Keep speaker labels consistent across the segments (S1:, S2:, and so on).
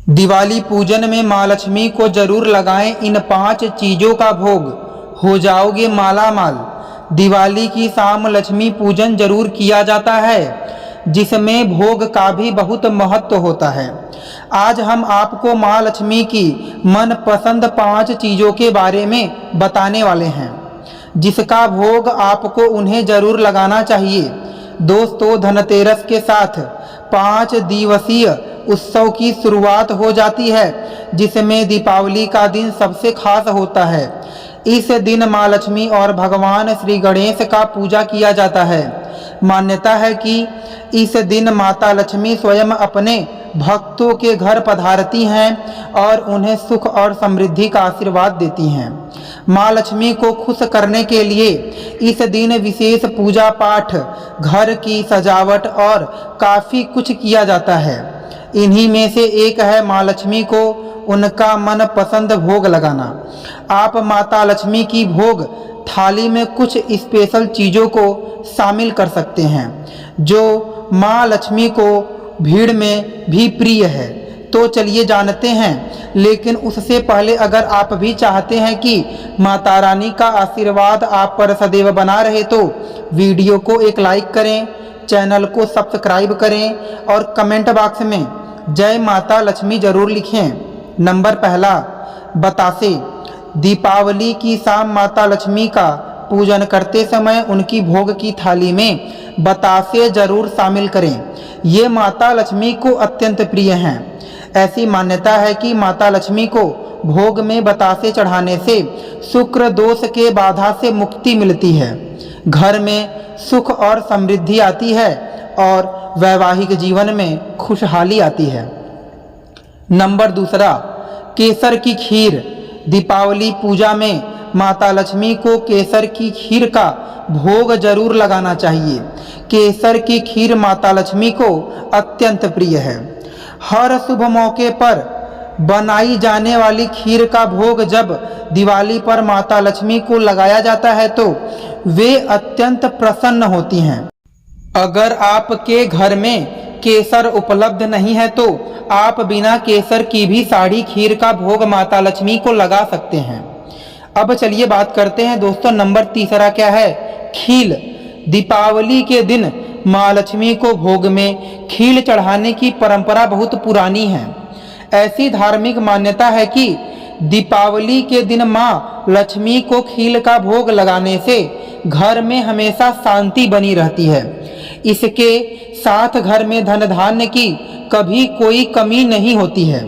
S1: दिवाली पूजन में माँ लक्ष्मी को जरूर लगाएं इन 5 चीज़ों का भोग, हो जाओगे माला माल। दिवाली की शाम लक्ष्मी पूजन जरूर किया जाता है, जिसमें भोग का भी बहुत महत्व होता है। आज हम आपको माँ लक्ष्मी की मनपसंद 5 चीज़ों के बारे में बताने वाले हैं, जिसका भोग आपको उन्हें जरूर लगाना चाहिए। दोस्तों, धनतेरस के साथ 5 दिवसीय उत्सव की शुरुआत हो जाती है, जिसमें दीपावली का दिन सबसे खास होता है। इस दिन माँ लक्ष्मी और भगवान श्री गणेश का पूजा किया जाता है। मान्यता है कि इस दिन माता लक्ष्मी स्वयं अपने भक्तों के घर पधारती हैं और उन्हें सुख और समृद्धि का आशीर्वाद देती हैं। माँ लक्ष्मी को खुश करने के लिए इस दिन विशेष पूजा पाठ, घर की सजावट और काफ़ी कुछ किया जाता है। इन्हीं में से एक है माँ लक्ष्मी को उनका मनपसंद भोग लगाना। आप माता लक्ष्मी की भोग थाली में कुछ स्पेशल चीज़ों को शामिल कर सकते हैं, जो माँ लक्ष्मी को भीड़ में भी प्रिय है। तो चलिए जानते हैं, लेकिन उससे पहले अगर आप भी चाहते हैं कि माता रानी का आशीर्वाद आप पर सदैव बना रहे, तो वीडियो को एक लाइक करें, चैनल को सब्सक्राइब करें और कमेंट बॉक्स में जय माता लक्ष्मी जरूर लिखें। नंबर पहला, बतासे। दीपावली की शाम माता लक्ष्मी का पूजन करते समय उनकी भोग की थाली में बतासे जरूर शामिल करें। ये माता लक्ष्मी को अत्यंत प्रिय हैं। ऐसी मान्यता है कि माता लक्ष्मी को भोग में बतासे चढ़ाने से शुक्र दोष के बाधा से मुक्ति मिलती है, घर में सुख और समृद्धि आती है और वैवाहिक जीवन में खुशहाली आती है। नंबर दूसरा, केसर की खीर। दीपावली पूजा में माता लक्ष्मी को केसर की खीर का भोग जरूर लगाना चाहिए। केसर की खीर माता लक्ष्मी को अत्यंत प्रिय है। हर शुभ मौके पर बनाई जाने वाली खीर का भोग जब दिवाली पर माता लक्ष्मी को लगाया जाता है तो वे अत्यंत प्रसन्न होती हैं। अगर आपके घर में केसर उपलब्ध नहीं है तो आप बिना केसर की भी साड़ी खीर का भोग माता लक्ष्मी को लगा सकते हैं। अब चलिए बात करते हैं दोस्तों, नंबर तीसरा क्या है? खील। दीपावली के दिन माँ लक्ष्मी को भोग में खील चढ़ाने की परंपरा बहुत पुरानी है। ऐसी धार्मिक मान्यता है कि दीपावली के दिन माँ लक्ष्मी को खील का भोग लगाने से घर में हमेशा शांति बनी रहती है। इसके साथ घर में धन धान्य की कभी कोई कमी नहीं होती है।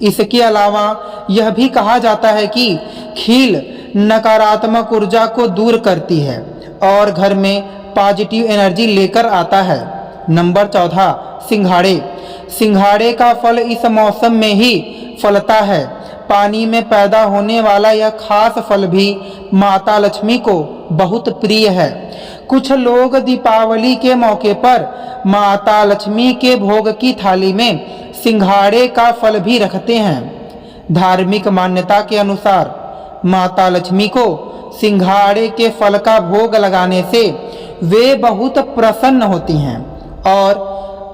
S1: इसके अलावा यह भी कहा जाता है कि खील नकारात्मक ऊर्जा को दूर करती है और घर में पॉजिटिव एनर्जी लेकर आता है। नंबर चौथा, सिंघाड़े। सिंघाड़े का फल इस मौसम में ही फलता है। पानी में पैदा होने वाला यह खास फल भी माता लक्ष्मी को बहुत प्रिय है। कुछ लोग दीपावली के मौके पर माता लक्ष्मी के भोग की थाली में सिंघाड़े का फल भी रखते हैं। धार्मिक मान्यता के अनुसार माता लक्ष्मी को सिंघाड़े के फल का भोग लगाने से वे बहुत प्रसन्न होती हैं और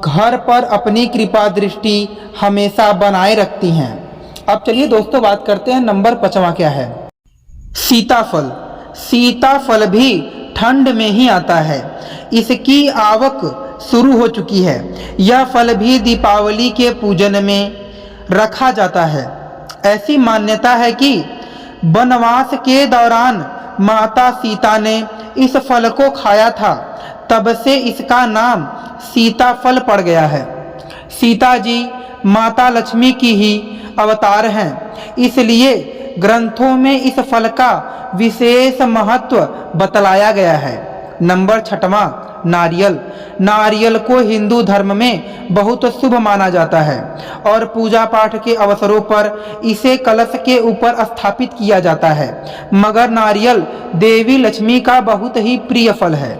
S1: घर पर अपनी कृपा दृष्टि हमेशा बनाए रखती हैं। अब चलिए दोस्तों बात करते हैं, नंबर 5वां क्या है? सीताफल। सीताफल भी ठंड में ही आता है। इसकी आवक शुरू हो चुकी है। यह फल भी दीपावली के पूजन में रखा जाता है। ऐसी मान्यता है कि वनवास के दौरान माता सीता ने इस फल को खाया था, तब से इसका नाम सीताफल पड़ गया है। सीता जी माता लक्ष्मी की ही अवतार हैं, इसलिए ग्रंथों में इस फल का विशेष महत्व बतलाया गया है। नंबर 6वां, नारियल। नारियल को हिंदू धर्म में बहुत शुभ माना जाता है और पूजा पाठ के अवसरों पर इसे कलश के ऊपर स्थापित किया जाता है। मगर नारियल देवी लक्ष्मी का बहुत ही प्रिय फल है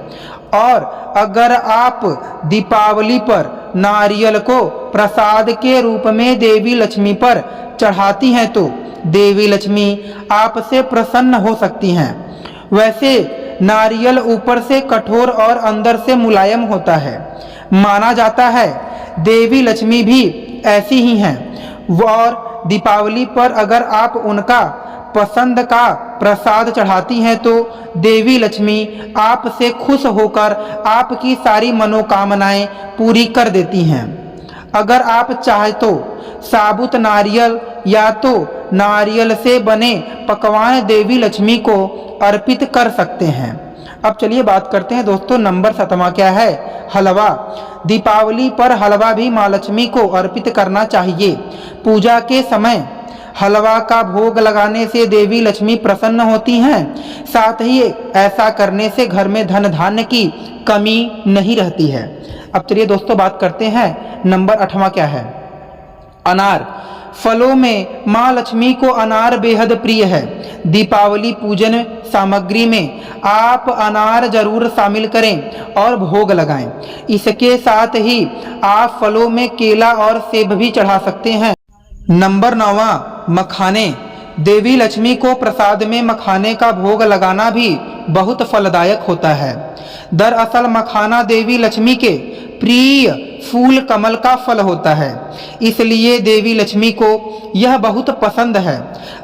S1: और अगर आप दीपावली पर नारियल को प्रसाद के रूप में देवी लक्ष्मी पर चढ़ाती हैं तो देवी लक्ष्मी आपसे प्रसन्न हो सकती हैं। वैसे नारियल ऊपर से कठोर और अंदर से मुलायम होता है। माना जाता है देवी लक्ष्मी भी ऐसी ही हैं। और दीपावली पर अगर आप उनका पसंद का प्रसाद चढ़ाती हैं तो देवी लक्ष्मी आपसे खुश होकर आपकी सारी मनोकामनाएं पूरी कर देती हैं। अगर आप चाहे तो साबुत नारियल या तो नारियल से बने पकवान देवी लक्ष्मी को अर्पित कर सकते हैं। अब चलिए बात करते हैं दोस्तों, नंबर 7वां क्या है? हलवा। दीपावली पर हलवा भी माँ लक्ष्मी को अर्पित करना चाहिए। पूजा के समय हलवा का भोग लगाने से देवी लक्ष्मी प्रसन्न होती हैं। साथ ही ऐसा करने से घर में धन धान्य की कमी नहीं रहती है। अब चलिए दोस्तों बात करते हैं, नंबर 8वां क्या है? अनार। फलों में माँ लक्ष्मी को अनार बेहद प्रिय है। दीपावली पूजन सामग्री में आप अनार जरूर शामिल करें और भोग लगाएं। इसके साथ ही आप फलों में केला और सेब भी चढ़ा सकते हैं। नंबर 9वां मखाने। देवी लक्ष्मी को प्रसाद में मखाने का भोग लगाना भी बहुत फलदायक होता है। दरअसल मखाना देवी लक्ष्मी के प्रिय फूल कमल का फल होता है, इसलिए देवी लक्ष्मी को यह बहुत पसंद है।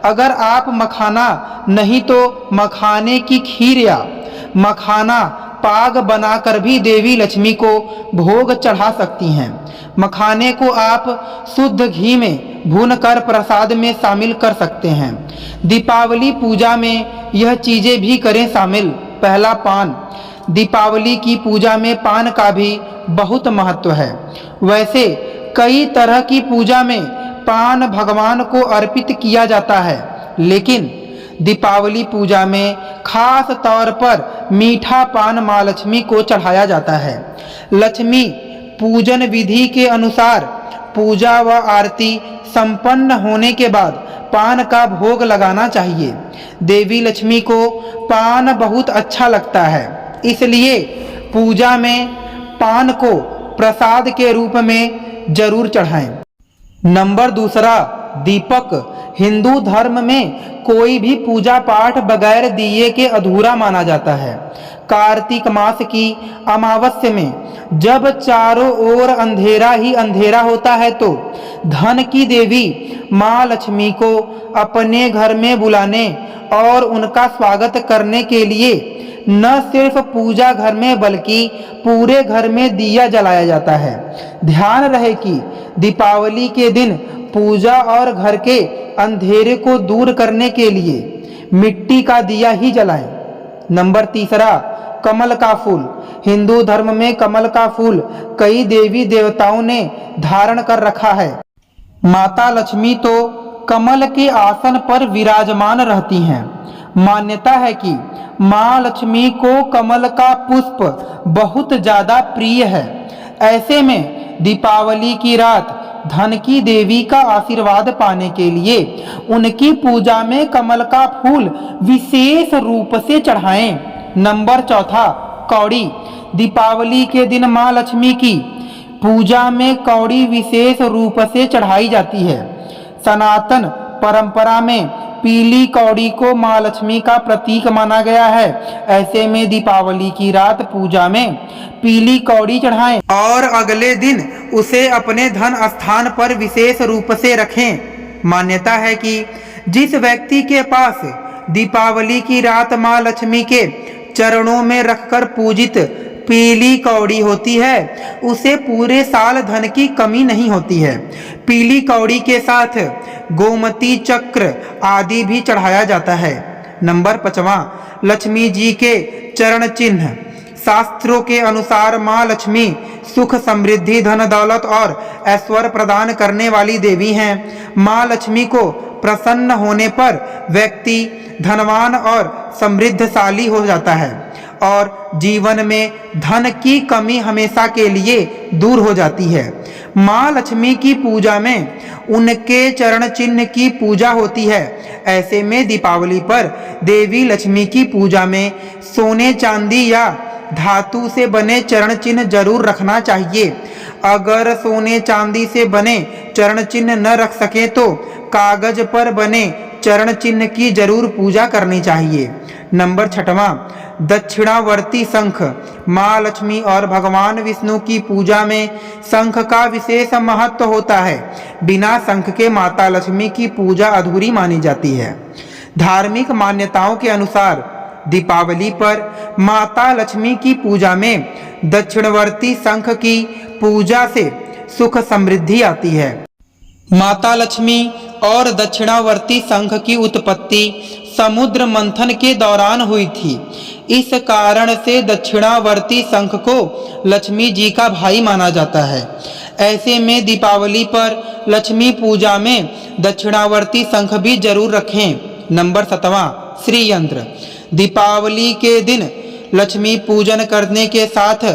S1: अगर आप मखाना नहीं तो मखाने की खीर या मखाना पाग बनाकर भी देवी लक्ष्मी को भोग चढ़ा सकती हैं। मखाने को आप शुद्ध घी में भूनकर प्रसाद में शामिल कर सकते हैं। दीपावली पूजा में यह चीज़ें भी करें शामिल। पहला, पान। दीपावली की पूजा में पान का भी बहुत महत्व है। वैसे कई तरह की पूजा में पान भगवान को अर्पित किया जाता है, लेकिन दीपावली पूजा में खास तौर पर मीठा पान माँ लक्ष्मी को चढ़ाया जाता है। लक्ष्मी पूजन विधि के अनुसार पूजा व आरती संपन्न होने के बाद पान का भोग लगाना चाहिए। देवी लक्ष्मी को पान बहुत अच्छा लगता है, इसलिए पूजा में पान को प्रसाद के रूप में जरूर चढ़ाएं। नंबर 2, दीपक। हिंदू धर्म में कोई भी पूजा पाठ बगैर दिए के अधूरा माना जाता है। कार्तिक मास की अमावस्या में जब चारों ओर अंधेरा ही अंधेरा होता है तो धन की देवी माँ लक्ष्मी को अपने घर में बुलाने और उनका स्वागत करने के लिए न सिर्फ पूजा घर में बल्कि पूरे घर में दिया जलाया जाता है। ध्यान रहे कि दीपावली के दिन पूजा और घर के अंधेरे को दूर करने के लिए मिट्टी का दिया ही जलाएं। नंबर 3, कमल का फूल। हिंदू धर्म में कमल का फूल कई देवी देवताओं ने धारण कर रखा है। माता लक्ष्मी तो कमल के आसन पर विराजमान रहती हैं। मान्यता है कि माँ लक्ष्मी को कमल का पुष्प बहुत ज़्यादा प्रिय है। ऐसे में दीपावली की रात धन की देवी का आशीर्वाद पाने के लिए उनकी पूजा में कमल का फूल विशेष रूप से चढ़ाएं। नंबर 4, कौड़ी। दीपावली के दिन माँ लक्ष्मी की पूजा में कौड़ी विशेष रूप से चढ़ाई जाती है। सनातन परंपरा में पीली कौड़ी को माँ लक्ष्मी का प्रतीक माना गया है। ऐसे में दीपावली की रात पूजा में पीली कौड़ी चढ़ाएं और अगले दिन उसे अपने धन स्थान पर विशेष रूप से रखें। मान्यता है कि जिस व्यक्ति के पास दीपावली की रात माँ लक्ष्मी के चरणों में रखकर पूजित पीली कौड़ी होती है, उसे पूरे साल धन की कमी नहीं होती है। पीली कौड़ी के साथ गोमती चक्र आदि भी चढ़ाया जाता है। नंबर 5, लक्ष्मी जी के चरण चिन्ह। शास्त्रों के अनुसार माँ लक्ष्मी सुख समृद्धि धन दौलत और ऐश्वर्य प्रदान करने वाली देवी हैं। माँ लक्ष्मी को प्रसन्न होने पर व्यक्ति धनवान और समृद्धशाली हो जाता है और जीवन में धन की कमी हमेशा के लिए दूर हो जाती है। माँ लक्ष्मी की पूजा में उनके चरण चिन्ह की पूजा होती है। ऐसे में दीपावली पर देवी लक्ष्मी की पूजा में सोने चांदी या धातु से बने चरण चिन्ह जरूर रखना चाहिए। अगर सोने चांदी से बने चरण चिन्ह न रख सके तो कागज पर बने चरण चिन्ह की जरूर पूजा करनी चाहिए। नंबर 6वां, दक्षिणावर्ती शंख। माँ लक्ष्मी और भगवान विष्णु की पूजा में शंख का विशेष महत्व होता है। बिना शंख के माता लक्ष्मी की पूजा अधूरी मानी जाती है। धार्मिक मान्यताओं के अनुसार दीपावली पर माता लक्ष्मी की पूजा में दक्षिणवर्ती शंख की पूजा से सुख समृद्धि आती है। माता लक्ष्मी और दक्षिणावर्ती शंख की उत्पत्ति समुद्र मंथन के दौरान हुई थी। इस कारण से दक्षिणावर्ती शंख को लक्ष्मी जी का भाई माना जाता है। ऐसे में दीपावली पर लक्ष्मी पूजा में दक्षिणावर्ती शंख भी जरूर रखें। नंबर 7वां, श्री यंत्र। दीपावली के दिन लक्ष्मी पूजन करने के साथ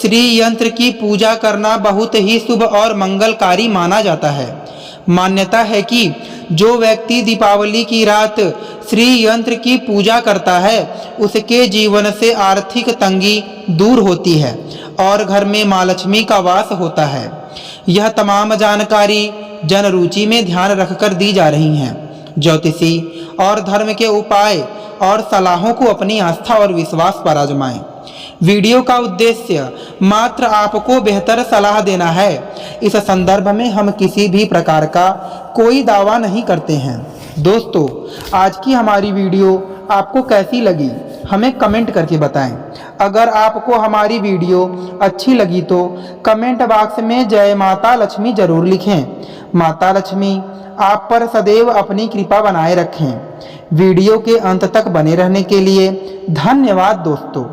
S1: श्री यंत्र की पूजा करना बहुत ही शुभ और मंगलकारी माना जाता है। मान्यता है कि जो व्यक्ति दीपावली की रात श्री यंत्र की पूजा करता है उसके जीवन से आर्थिक तंगी दूर होती है और घर में माँ लक्ष्मी का वास होता है। यह तमाम जानकारी जन रुचि में ध्यान रखकर दी जा रही हैं। ज्योतिषी और धर्म के उपाय और सलाहों को अपनी आस्था और विश्वास पर आजमाएं। वीडियो का उद्देश्य मात्र आपको बेहतर सलाह देना है। इस संदर्भ में हम किसी भी प्रकार का कोई दावा नहीं करते हैं। दोस्तों, आज की हमारी वीडियो आपको कैसी लगी हमें कमेंट करके बताएं। अगर आपको हमारी वीडियो अच्छी लगी तो कमेंट बॉक्स में जय माता लक्ष्मी जरूर लिखें। माता लक्ष्मी आप पर सदैव अपनी कृपा बनाए रखें। वीडियो के अंत तक बने रहने के लिए धन्यवाद दोस्तों।